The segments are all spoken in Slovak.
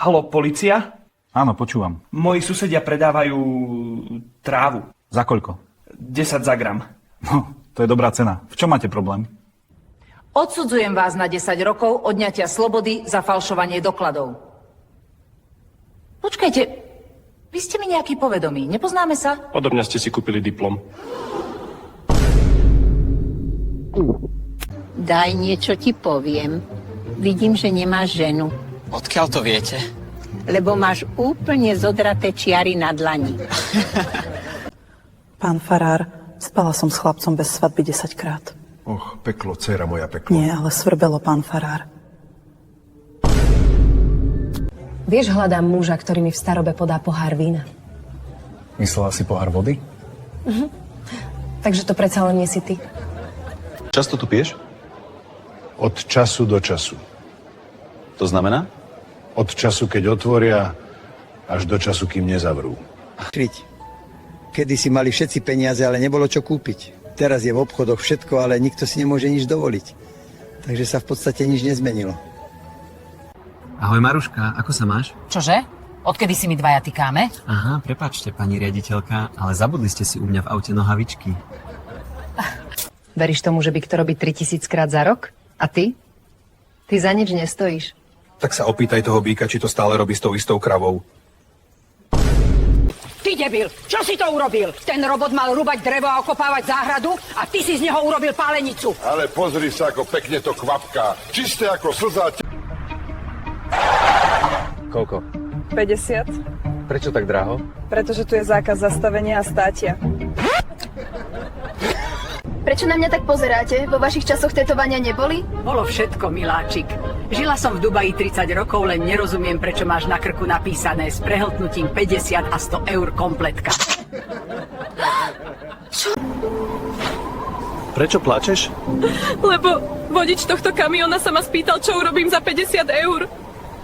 Haló, polícia? Áno, počúvam. Moji susedia predávajú trávu. Za koľko? 10 za gram. No, to je dobrá cena. V čom máte problém? Odsudzujem vás na 10 rokov odňatia slobody za falšovanie dokladov. Počkajte, vy ste mi nejaký povedomý, nepoznáme sa? Odo mňa ste si kúpili diplom. Daj, niečo ti poviem. Vidím, že nemáš ženu. Odkiaľ to viete? Lebo máš úplne zodraté čiary na dlani. Pán farár, spala som s chlapcom bez svadby 10-krát. Och, peklo, dcera moja, peklo. Nie, ale svrbelo, pán farár. Vieš, hľadám muža, ktorý mi v starobe podá pohár vína. Myslela si pohár vody? Takže to predsa len nie si ty. Často tu piješ? Od času do času. To znamená? Od času, keď otvoria, až do času, kým nezavrú. Kedy si mali všetci peniaze, ale nebolo čo kúpiť. Teraz je v obchodoch všetko, ale nikto si nemôže nič dovoliť. Takže sa v podstate nič nezmenilo. Ahoj Maruška, ako sa máš? Čože? Odkedy si mi dvaja tykáme? Aha, prepáčte, pani riaditeľka, ale zabudli ste si u mňa v aute nohavičky. Veríš tomu, že by kto robí 3000 krát za rok? A ty? Ty za nič nestojíš. Tak sa opýtaj toho býka, či to stále robí s tou istou kravou. Ty debil, čo si to urobil? Ten robot mal rúbať drevo a okopávať záhradu a ty si z neho urobil pálenicu. Ale pozri sa, ako pekne to kvapká. Čisté ako slza. Koľko? 50. Prečo tak draho? Pretože tu je zákaz zastavenia a státia. Prečo na mňa tak pozeráte? Vo vašich časoch tetovania neboli? Bolo všetko, miláčik. Žila som v Dubaji 30 rokov, len nerozumiem, prečo máš na krku napísané s prehltnutím 50 a 100 eur kompletka. Čo? Prečo plačeš? Lebo vodič tohto kamiona sa ma spýtal, čo urobím za 50 eur.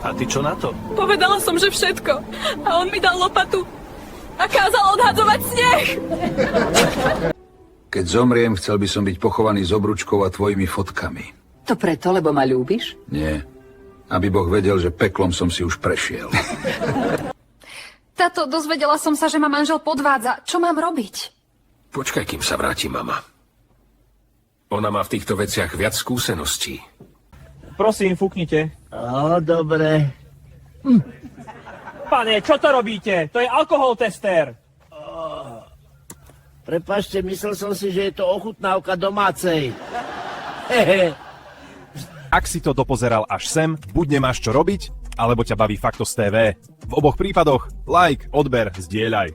A ty čo na to? Povedala som, že všetko. A on mi dal lopatu a kázal odhadzovať sneh. Keď zomriem, chcel by som byť pochovaný s obručkou a tvojimi fotkami. To preto, lebo ma ľúbiš? Nie. Aby Boh vedel, že peklom som si už prešiel. Tato, dozvedela som sa, že ma manžel podvádza. Čo mám robiť? Počkaj, kým sa vráti mama. Ona má v týchto veciach viac skúseností. Prosím, fúknite. Dobre. Pane, čo to robíte? To je alkohol tester. Prepáčte, myslel som si, že je to ochutnávka domácej. Ak si to dopozeral až sem, buď nemáš čo robiť, alebo ťa baví Faktos TV. V oboch prípadoch like, odber, zdieľaj.